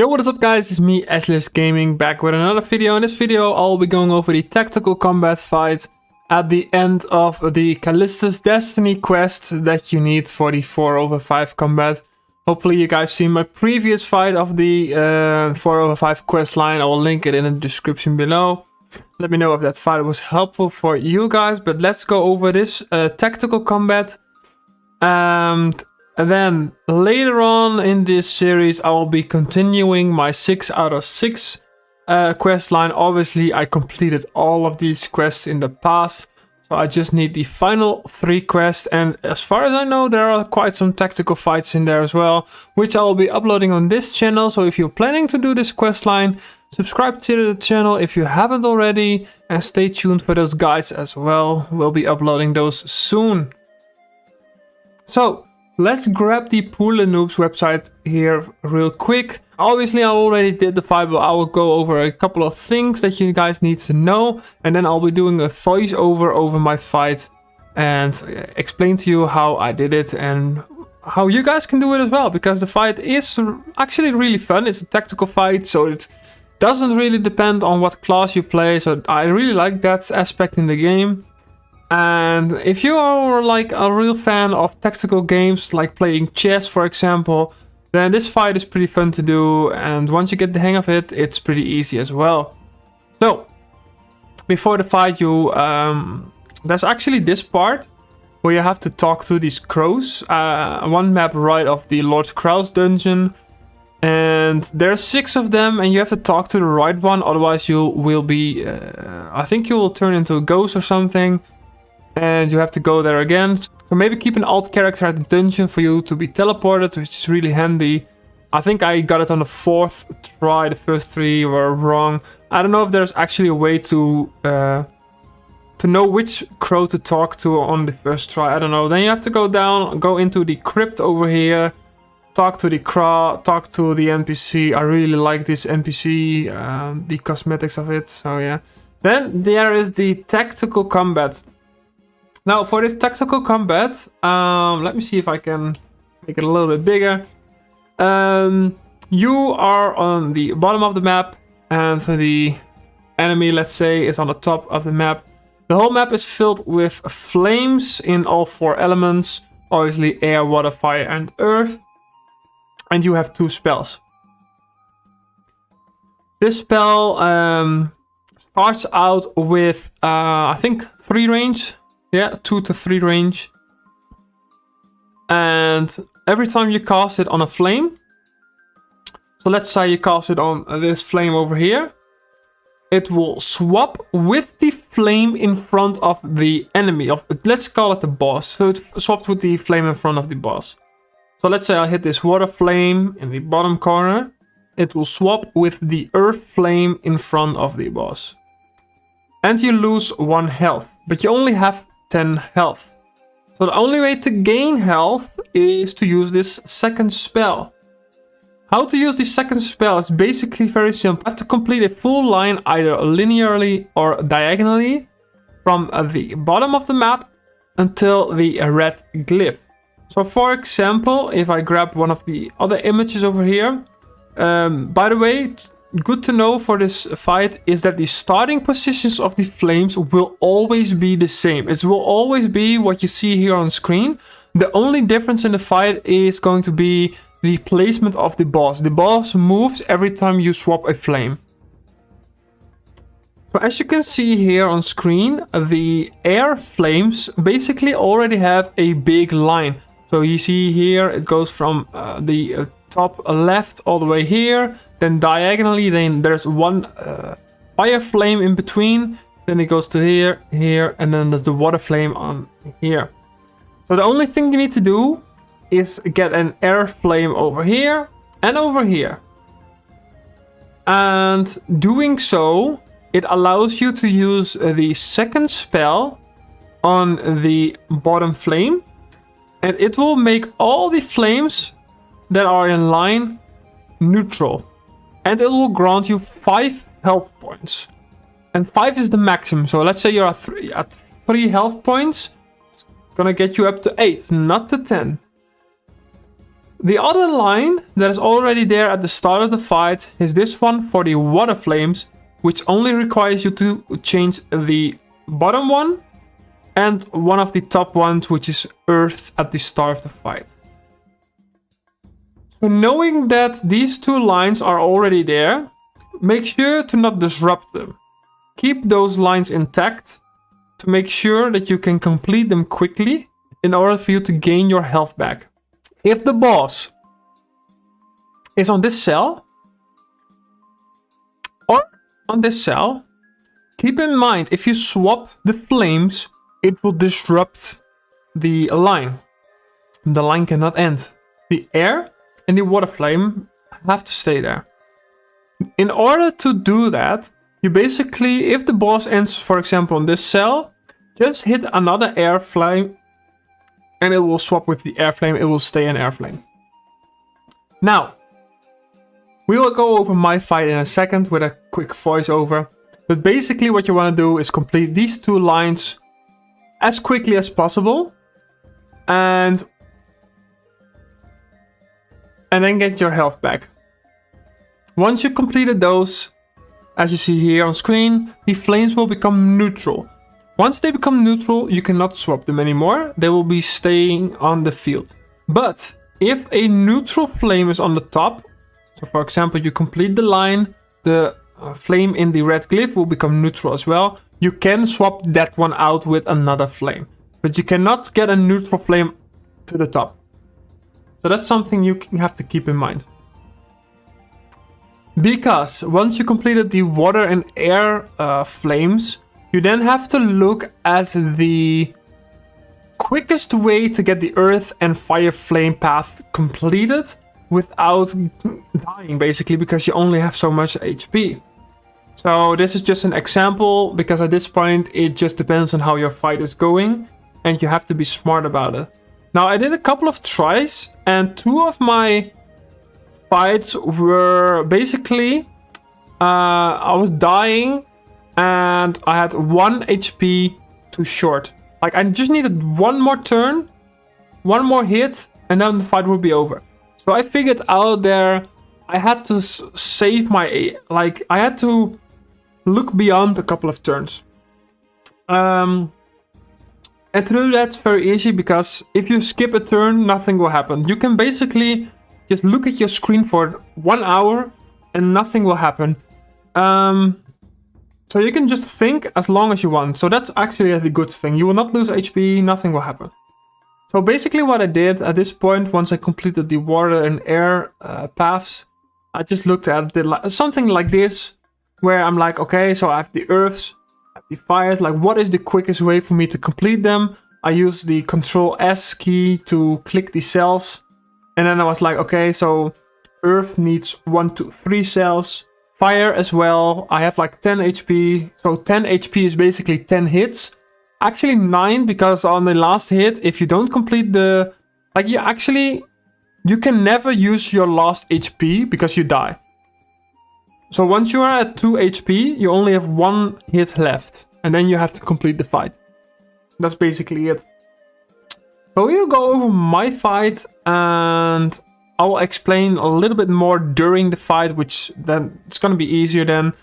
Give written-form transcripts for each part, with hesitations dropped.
Yo, what is up guys, it's me Kaliste Gaming back with another video. In this video I'll be going over the tactical combat fight at the end of the Kaliste's Destiny quest that you need for the 4/5 combat. Hopefully you guys seen my previous fight of the 4/5 quest line. I will link it in the description below. Let me know if that fight was helpful for you guys, but let's go over this tactical combat. And then later on in this series, I will be continuing my 6 out of 6 quest line. Obviously, I completed all of these quests in the past, so I just need the final 3 quests. And as far as I know, there are quite some tactical fights in there as well, which I will be uploading on this channel. So if you're planning to do this quest line, subscribe to the channel if you haven't already, and stay tuned for those guides as well. We'll be uploading those soon. So let's grab the Pourlesnoobs website here real quick. Obviously I already did the fight, but I will go over a couple of things that you guys need to know, and then I'll be doing a voiceover over my fight and explain to you how I did it and how you guys can do it as well, because the fight is actually really fun. It's a tactical fight, so it doesn't really depend on what class you play, so I really like that aspect in the game. And if you are like a real fan of tactical games, like playing chess for example, then this fight is pretty fun to do, and once you get the hang of it, it's pretty easy as well. So before the fight, there's actually this part where you have to talk to these crows. One map right of the Lord Crow's dungeon, and there's 6 of them, and you have to talk to the right one, otherwise you will be I think you will turn into a ghost or something, and you have to go there again. So maybe keep an alt character at the dungeon for you to be teleported, which is really handy. I think I got it on the 4th try. The first 3 were wrong. I don't know if there's actually a way to know which crow to talk to on the first try. I don't know. Then you have to go down, go into the crypt over here, talk to the crow, talk to the NPC. I really like this NPC, the cosmetics of it. So yeah. Then there is the tactical combat. Now for this tactical combat, let me see if I can make it a little bit bigger. You are on the bottom of the map, and the enemy, let's say, is on the top of the map. The whole map is filled with flames in all 4 elements, obviously air, water, fire and earth. And you have 2 spells. This spell starts out with, I think 3 range. Yeah, 2 to 3 range. And every time you cast it on a flame, so let's say you cast it on this flame over here, it will swap with the flame in front of the enemy. Let's call it the boss. So it swaps with the flame in front of the boss. So let's say I hit this water flame in the bottom corner. It will swap with the earth flame in front of the boss. And you lose 1 health, but you only have 10 health. So the only way to gain health is to use this second spell. How to use this second spell is basically very simple. You have to complete a full line either linearly or diagonally from the bottom of the map until the red glyph. So for example, if I grab one of the other images over here, by the way, good to know for this fight is that the starting positions of the flames will always be the same. It will always be what you see here on screen. The only difference in the fight is going to be the placement of the boss. The boss moves every time you swap a flame. So as you can see here on screen, the air flames basically already have a big line. So you see here it goes from the top left all the way here. Then diagonally, then there's 1 fire flame in between. Then it goes to here, here, and then there's the water flame on here. So the only thing you need to do is get an air flame over here and over here. And doing so, it allows you to use the second spell on the bottom flame. And it will make all the flames that are in line neutral. And it will grant you 5 health points. And 5 is the maximum. So let's say you're at 3 health points. It's gonna get you up to 8, not to 10. The other line that is already there at the start of the fight is this one for the water flames, which only requires you to change the bottom one and one of the top ones, which is earth at the start of the fight. So knowing that these two lines are already there, make sure to not disrupt them. Keep those lines intact to make sure that you can complete them quickly in order for you to gain your health back. If the boss is on this cell or on this cell, keep in mind if you swap the flames, it will disrupt the line. The line cannot end. The air and the water flame have to stay there. In order to do that, you basically, if the boss ends, for example, on this cell, just hit another air flame and it will swap with the air flame. It will stay an air flame. Now, we will go over my fight in a second with a quick voiceover. But basically what you want to do is complete these two lines as quickly as possible. And then get your health back. Once you completed those, as you see here on screen, the flames will become neutral. Once they become neutral, you cannot swap them anymore. They will be staying on the field. But if a neutral flame is on the top, so for example, you complete the line, the flame in the red glyph will become neutral as well. You can swap that one out with another flame, but you cannot get a neutral flame to the top. So that's something you have to keep in mind. Because once you completed the water and air flames, you then have to look at the quickest way to get the earth and fire flame path completed without dying, basically, because you only have so much HP. So this is just an example, because at this point it just depends on how your fight is going and you have to be smart about it. Now, I did a couple of tries and two of my fights were basically I was dying and I had 1 HP too short. Like, I just needed one more turn, one more hit, and then the fight would be over. So I figured out there I had to save my, like, I had to look beyond a couple of turns. And to do that's very easy, because if you skip a turn, nothing will happen. You can basically just look at your screen for 1 hour and nothing will happen. So you can just think as long as you want. So that's actually a good thing. You will not lose HP, nothing will happen. So basically what I did at this point, once I completed the water and air paths, I just looked at something like this, where I'm like, okay, so I have the earths, I have the fires, like what is the quickest way for me to complete them? I use the Control S key to click the cells. And then I was like, okay, so earth needs 1, 2, 3 cells. Fire as well. I have like 10 HP. So 10 HP is basically 10 hits. Actually 9, because on the last hit, if you don't complete the... Like, you can never use your last HP because you die. So once you are at 2 HP, you only have 1 hit left. And then you have to complete the fight. That's basically it. So we'll go over my fight and I'll explain a little bit more during the fight, which then it's gonna be easier then.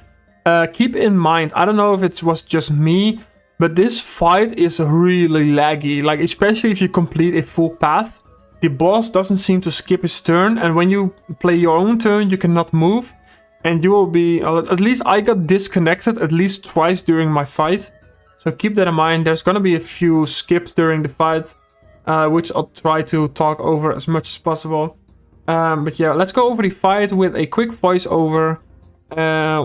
Keep in mind, I don't know if it was just me, but this fight is really laggy. Like, especially if you complete a full path, the boss doesn't seem to skip his turn, and when you play your own turn, you cannot move, and you will be, at least I got disconnected at least twice during my fight. So keep that in mind. There's gonna be a few skips during the fight, which I'll try to talk over as much as possible. But yeah, let's go over the fight with a quick voiceover,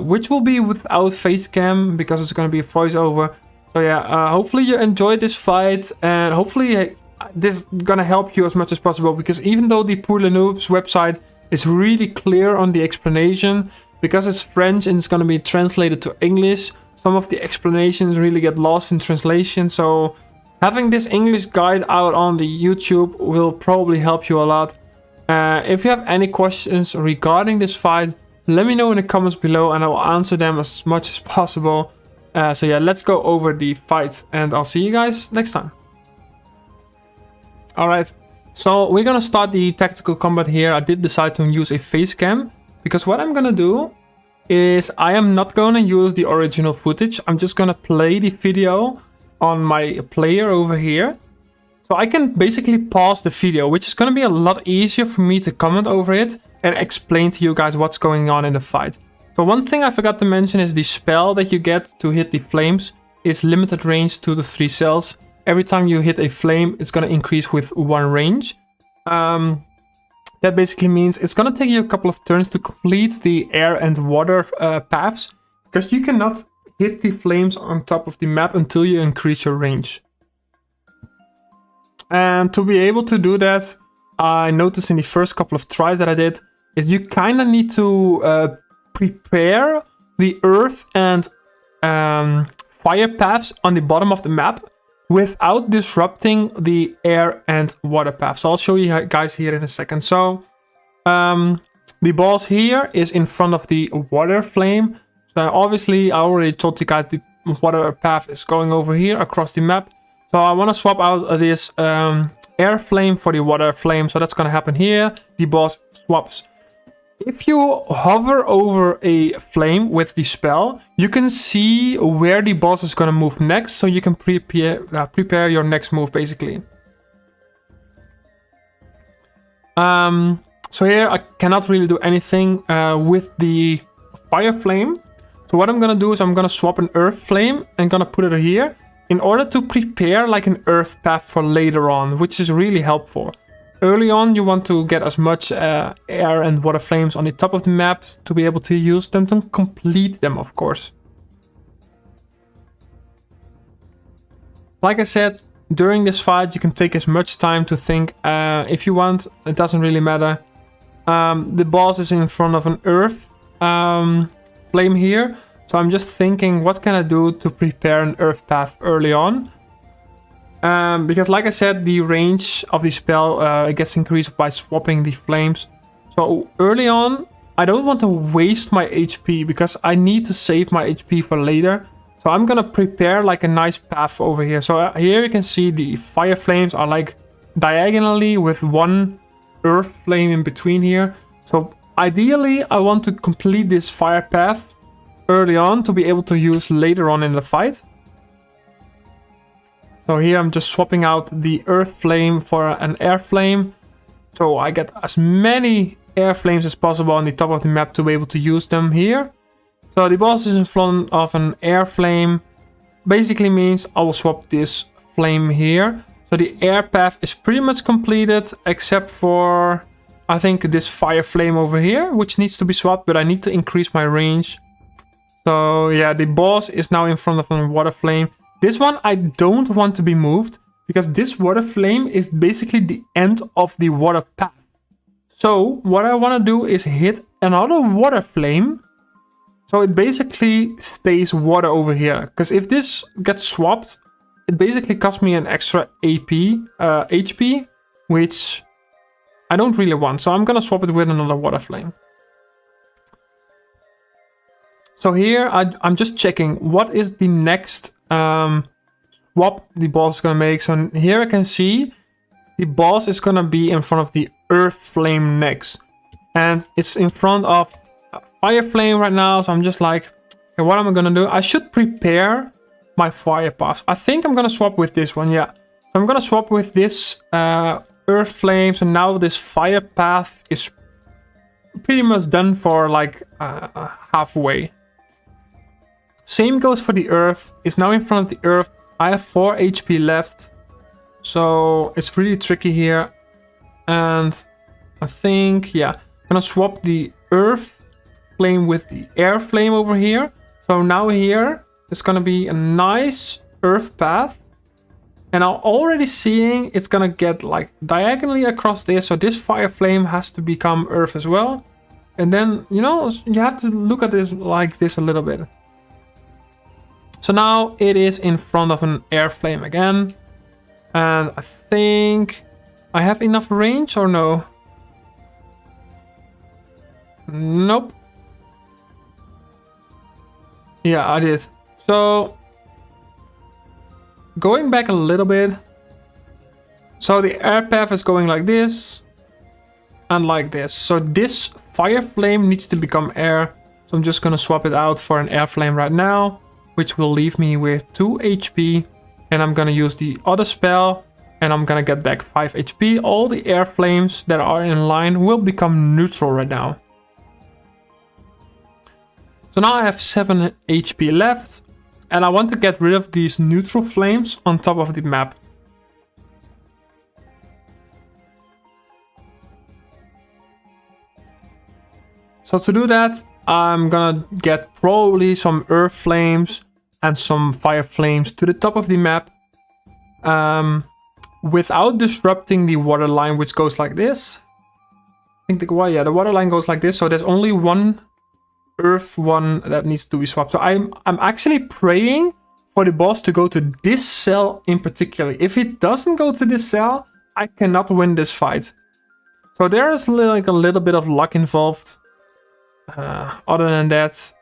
which will be without face cam because it's going to be a voiceover. So yeah, hopefully you enjoyed this fight, and hopefully this is going to help you as much as possible, because even though the Spourlesnoobs website is really clear on the explanation, because it's French and it's going to be translated to English, some of the explanations really get lost in translation. So having this English guide out on the YouTube will probably help you a lot. If you have any questions regarding this fight, let me know in the comments below and I will answer them as much as possible. So yeah, let's go over the fight and I'll see you guys next time. Alright, So we're gonna start the tactical combat here. I did decide to use a face cam because what I'm gonna do is I am not gonna use the original footage. I'm just gonna play the video on my player over here. So I can basically pause the video, which is gonna be a lot easier for me to comment over it and explain to you guys what's going on in the fight. So one thing I forgot to mention is the spell that you get to hit the flames is limited range 2 to 3 cells. Every time you hit a flame, it's gonna increase with 1 range. That basically means it's gonna take you a couple of turns to complete the air and water paths, because you cannot hit the flames on top of the map until you increase your range. And to be able to do that, I noticed in the first couple of tries that I did, is you kind of need to prepare the earth and fire paths on the bottom of the map without disrupting the air and water path. So I'll show you guys here in a second. So the boss here is in front of the water flame. So obviously I already told you guys the water path is going over here across the map. So I want to swap out this air flame for the water flame. So that's going to happen here. The boss swaps. If you hover over a flame with the spell, you can see where the boss is going to move next, so you can prepare your next move, basically. So here I cannot really do anything with the fire flame. So what I'm going to do is I'm going to swap an earth flame and going to put it here in order to prepare like an earth path for later on, which is really helpful. Early on, you want to get as much air and water flames on the top of the map to be able to use them to complete them, of course. Like I said, during this fight, you can take as much time to think if you want. It doesn't really matter. The boss is in front of an earth flame here. So I'm just thinking, what can I do to prepare an earth path early on? Because like I said, the range of the spell gets increased by swapping the flames. So early on, I don't want to waste my HP because I need to save my HP for later. So I'm gonna prepare like a nice path over here. So here you can see the fire flames are like diagonally with 1 earth flame in between here. So ideally, I want to complete this fire path early on to be able to use later on in the fight. So here I'm just swapping out the earth flame for an air flame. So I get as many air flames as possible on the top of the map to be able to use them here. So the boss is in front of an air flame. Basically means I will swap this flame here. So the air path is pretty much completed except for, I think, this fire flame over here, which needs to be swapped, but I need to increase my range. So yeah, the boss is now in front of a water flame. This one I don't want to be moved because this water flame is basically the end of the water path. So what I want to do is hit another water flame. So it basically stays water over here. Because if this gets swapped, it basically costs me an extra HP, which I don't really want. So I'm going to swap it with another water flame. So here I'm just checking what is the next swap the boss is gonna make. So here I can see the boss is gonna be in front of the earth flame next, and it's in front of a fire flame right now. So I'm just like, okay, what am I gonna do? I should prepare my fire path. I think I'm gonna swap with this one. Yeah, so I'm gonna swap with this earth flame. So now this fire path is pretty much done for like halfway. Same goes for the earth. It's now in front of the earth. I have 4 HP left. So it's really tricky here. And I think, yeah, I'm gonna swap the earth flame with the air flame over here. So now here, it's gonna be a nice earth path. And I'm already seeing it's gonna get like diagonally across this. So this fire flame has to become earth as well. And then, you know, you have to look at this like this a little bit. So now it is in front of an air flame again. And I think I have enough range or no? Nope. Yeah, I did. So going back a little bit. So the air path is going like this and like this. So this fire flame needs to become air. So I'm just gonna swap it out for an air flame right now, which will leave me with 2 HP. And I'm gonna use the other spell and I'm gonna get back 5 HP. All the air flames that are in line will become neutral right now. So now I have 7 HP left and I want to get rid of these neutral flames on top of the map. So to do that, I'm gonna get probably some earth flames and some fire flames to the top of the map. Without disrupting the water line, which goes like this. I think the water line goes like this. So there's only one earth one that needs to be swapped. So I'm actually praying for the boss to go to this cell in particular. If it doesn't go to this cell, I cannot win this fight. So there is like a little bit of luck involved. Other than that,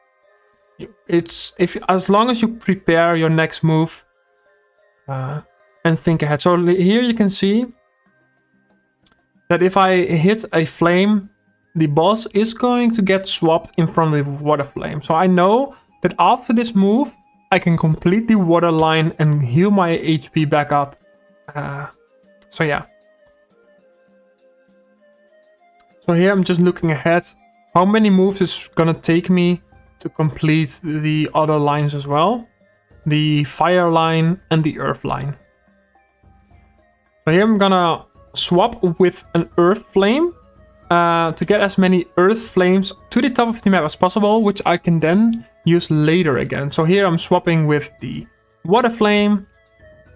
it's as long as you prepare your next move and think ahead. So here you can see that if I hit a flame, the boss is going to get swapped in front of the water flame. So I know that after this move, I can complete the water line and heal my HP back up. So yeah. So here I'm just looking ahead. How many moves is gonna take me to complete the other lines as well? The fire line and the earth line. So here I'm gonna swap with an earth flame to get as many earth flames to the top of the map as possible, which I can then use later again. So here I'm swapping with the water flame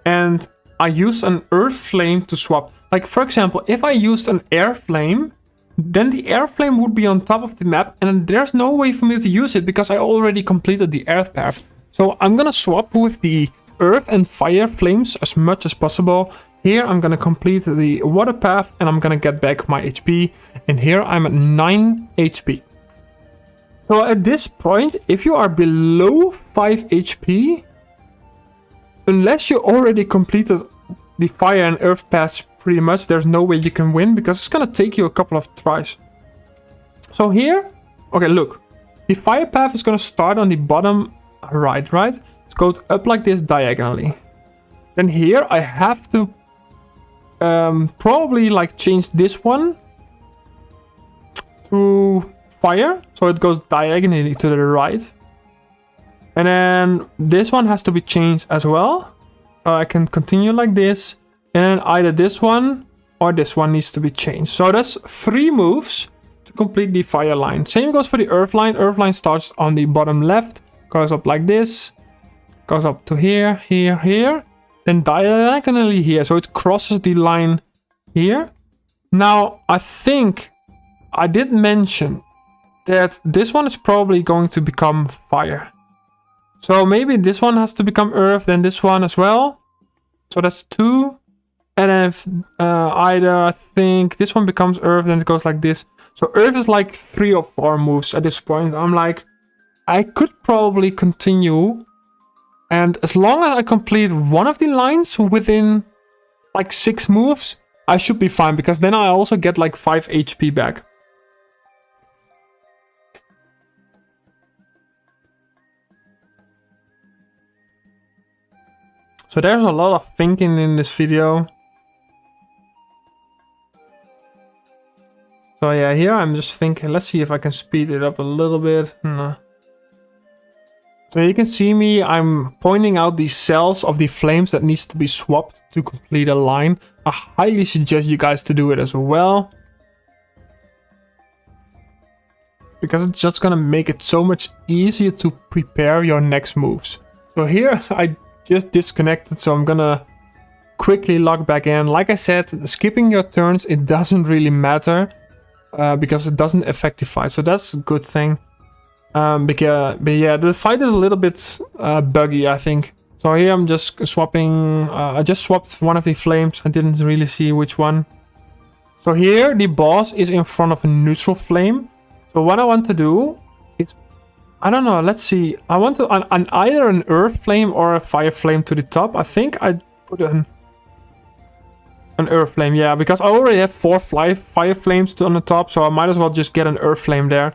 and I use an earth flame to swap. Like for example, if I used an air flame, then the air flame would be on top of the map and there's no way for me to use it because I already completed the earth path. So I'm gonna swap with the earth and fire flames as much as possible. Here I'm gonna complete the water path and I'm gonna get back my HP. And here I'm at 9 HP. So at this point, if you are below 5 HP, unless you already completed the fire and earth paths pretty much, there's no way you can win because it's gonna take you a couple of tries. So here, okay, look, the fire path is gonna start on the bottom right? It goes up like this diagonally. Then here I have to probably like change this one to fire, so it goes diagonally to the right. And then this one has to be changed as well. So I can continue like this. And then either this one or this one needs to be changed. So that's 3 moves to complete the fire line. Same goes for the earth line. Earth line starts on the bottom left, goes up like this, goes up to here, here, here, then diagonally here. So it crosses the line here. Now, I think I did mention that this one is probably going to become fire. So maybe this one has to become earth, then this one as well. So that's 2. And then if, either I think this one becomes earth, then it goes like this. So earth is like 3 or 4 moves at this point. I'm like, I could probably continue. And as long as I complete one of the lines within like 6 moves, I should be fine. Because then I also get like 5 HP back. So there's a lot of thinking in this video. So yeah, here I'm just thinking, let's see if I can speed it up a little bit. No. So you can see me, I'm pointing out the cells of the flames that needs to be swapped to complete a line. I highly suggest you guys to do it as well. Because it's just gonna make it so much easier to prepare your next moves. So here I just disconnected, so I'm gonna quickly log back in. Like I said, skipping your turns, it doesn't really matter. Because it doesn't affect the fight, so that's a good thing. But yeah, the fight is a little bit buggy, I think. So here I'm just swapping. I just swapped one of the flames. I didn't really see which one. So here the boss is in front of a neutral flame. So what I want to do is, I don't know. Let's see. I want to either an earth flame or a fire flame to the top. I think I put an. An earth flame, yeah, because I already have 4 fire flames on the top, so I might as well just get an earth flame there.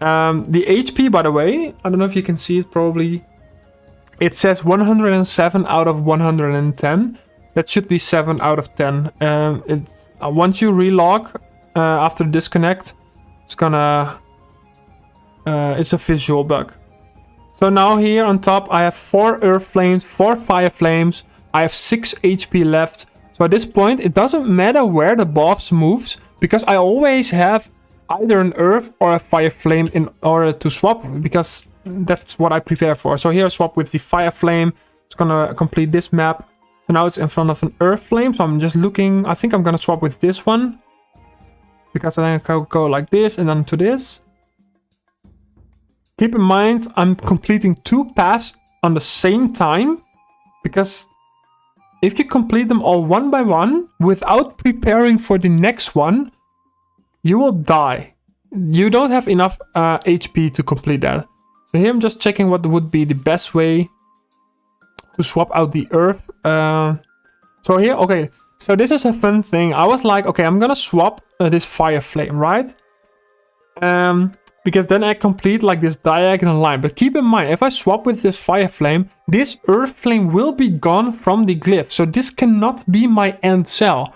The HP, by the way, I don't know if you can see it probably. It says 107 out of 110. That should be 7 out of 10. It's once you relog after the disconnect, it's gonna it's a visual bug. So now here on top I have 4 earth flames, 4 fire flames. I have 6 HP left. So at this point it doesn't matter where the boss moves, because I always have either an earth or a fire flame in order to swap, because that's what I prepare for. So here I swap with the fire flame. It's gonna complete this map. So now it's in front of an earth flame, so I'm just looking. I think I'm gonna swap with this one, because then I can go like this and then to this. Keep in mind I'm completing 2 paths on the same time, because if you complete them all one by one without preparing for the next one, you will die. You don't have enough HP to complete that. So here I'm just checking what would be the best way to swap out the earth. So here, okay. So this is a fun thing. I was like, okay, I'm gonna swap this fire flame, right? Because then I complete like this diagonal line. But keep in mind, if I swap with this fire flame, this earth flame will be gone from the glyph. So this cannot be my end cell.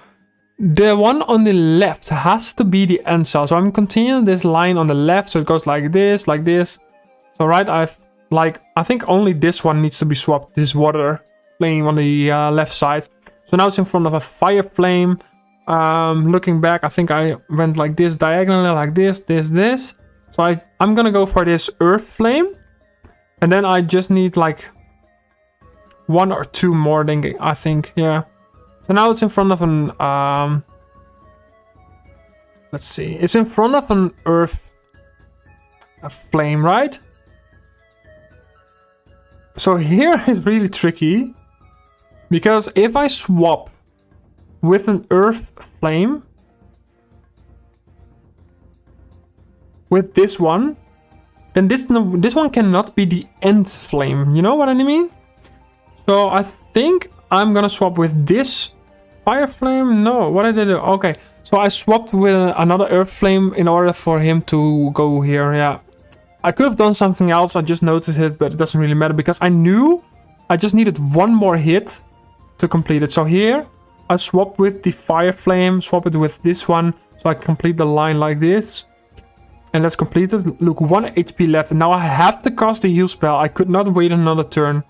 The one on the left has to be the end cell. So I'm continuing this line on the left. So it goes like this, like this. So right, I think only this one needs to be swapped. This water flame on the left side. So now it's in front of a fire flame. Looking back, I think I went like this diagonally, like this, this. So I'm gonna go for this earth flame. And then I just need like 1 or 2 more, I think, yeah. So now it's in front of an, let's see. It's in front of an earth flame, right? So here is really tricky. Because if I swap with an earth flame, with this one, then this one cannot be the end flame. You know what I mean? So I think I'm gonna swap with this fire flame. No, what did I do? Okay, so I swapped with another earth flame in order for him to go here. Yeah, I could have done something else. I just noticed it, but it doesn't really matter because I knew I just needed 1 more hit to complete it. So here I swap with the fire flame, swap it with this one, so I complete the line like this. And let's complete it. Look, 1 HP left. And now I have to cast the heal spell. I could not wait another turn.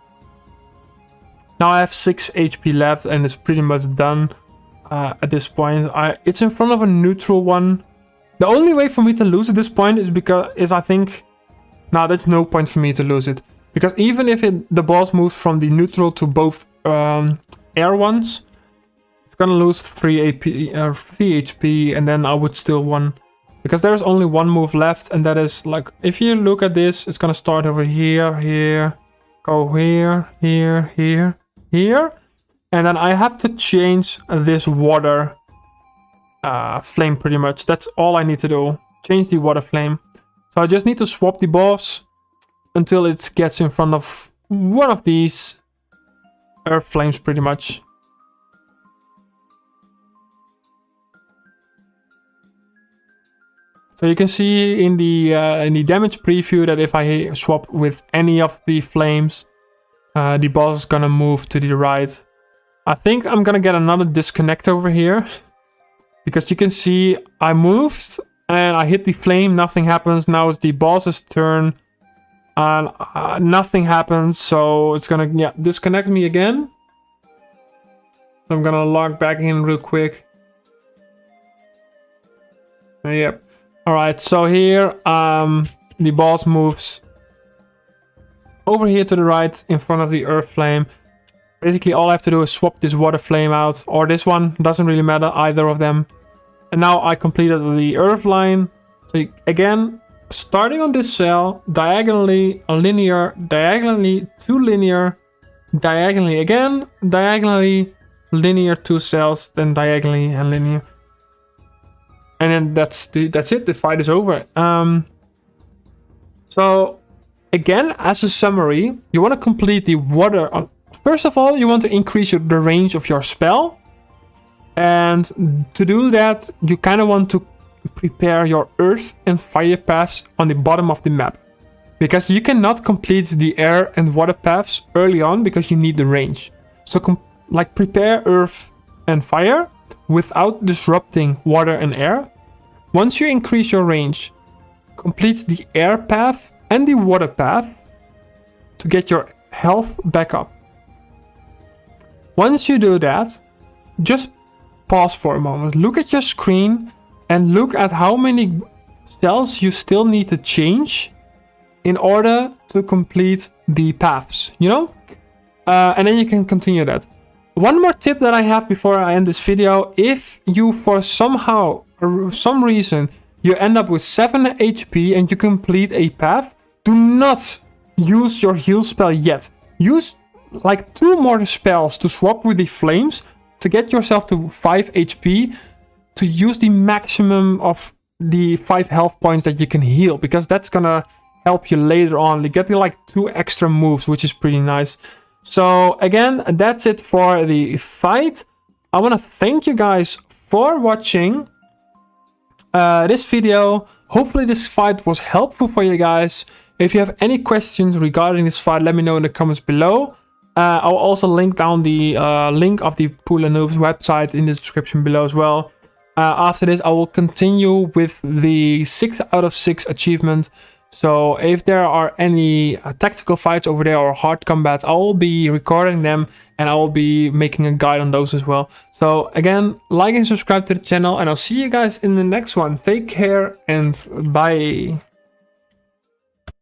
Now I have 6 HP left and it's pretty much done at this point. It's in front of a neutral one. The only way for me to lose at this point is I think... Nah, there's no point for me to lose it. Because even if the boss moves from the neutral to both air ones, it's gonna lose 3 HP and then I would still win. Because there's only 1 move left, and that is like, if you look at this, it's gonna start over here, here, go here, here, here, here. And then I have to change this water flame pretty much. That's all I need to do. Change the water flame. So I just need to swap the boss until it gets in front of one of these earth flames pretty much. So you can see in the damage preview that if I swap with any of the flames, the boss is gonna move to the right. I think I'm gonna get another disconnect over here. Because you can see I moved and I hit the flame, nothing happens. Now it's the boss's turn and nothing happens. So it's gonna disconnect me again. So I'm gonna log back in real quick. Yep. Alright, so here the boss moves over here to the right in front of the earth flame. Basically all I have to do is swap this water flame out, or this one, doesn't really matter, either of them. And now I completed the earth line. So again, starting on this cell, diagonally, a linear, diagonally, 2 linear, diagonally again, diagonally, linear, 2 cells, then diagonally and linear. And then that's it. The fight is over. So again, as a summary, you want to complete the water. First of all, you want to increase the range of your spell. And to do that, you kind of want to prepare your earth and fire paths on the bottom of the map, because you cannot complete the air and water paths early on because you need the range. So prepare earth and fire without disrupting water and air. Once you increase your range, complete the air path and the water path to get your health back up. Once you do that, just pause for a moment, look at your screen and look at how many cells you still need to change in order to complete the paths, you know? And then you can continue that. One more tip that I have before I end this video: if you for somehow or some reason you end up with 7 HP and you complete a path, do not use your heal spell yet. Use like 2 more spells to swap with the flames to get yourself to 5 HP to use the maximum of the 5 health points that you can heal, because that's gonna help you later on. You get like 2 extra moves, which is pretty nice. So again, that's it for the fight. I want to thank you guys for watching this video. Hopefully this fight was helpful for you guys. If you have any questions regarding this fight, let me know in the comments below. I'll also link down the link of the Spourlesnoobs website in the description below as well. After this, I will continue with the 6 out of 6 achievement. So if there are any tactical fights over there or hard combat, I will be recording them and I will be making a guide on those as well. So again, like and subscribe to the channel, and I'll see you guys in the next one. Take care and bye.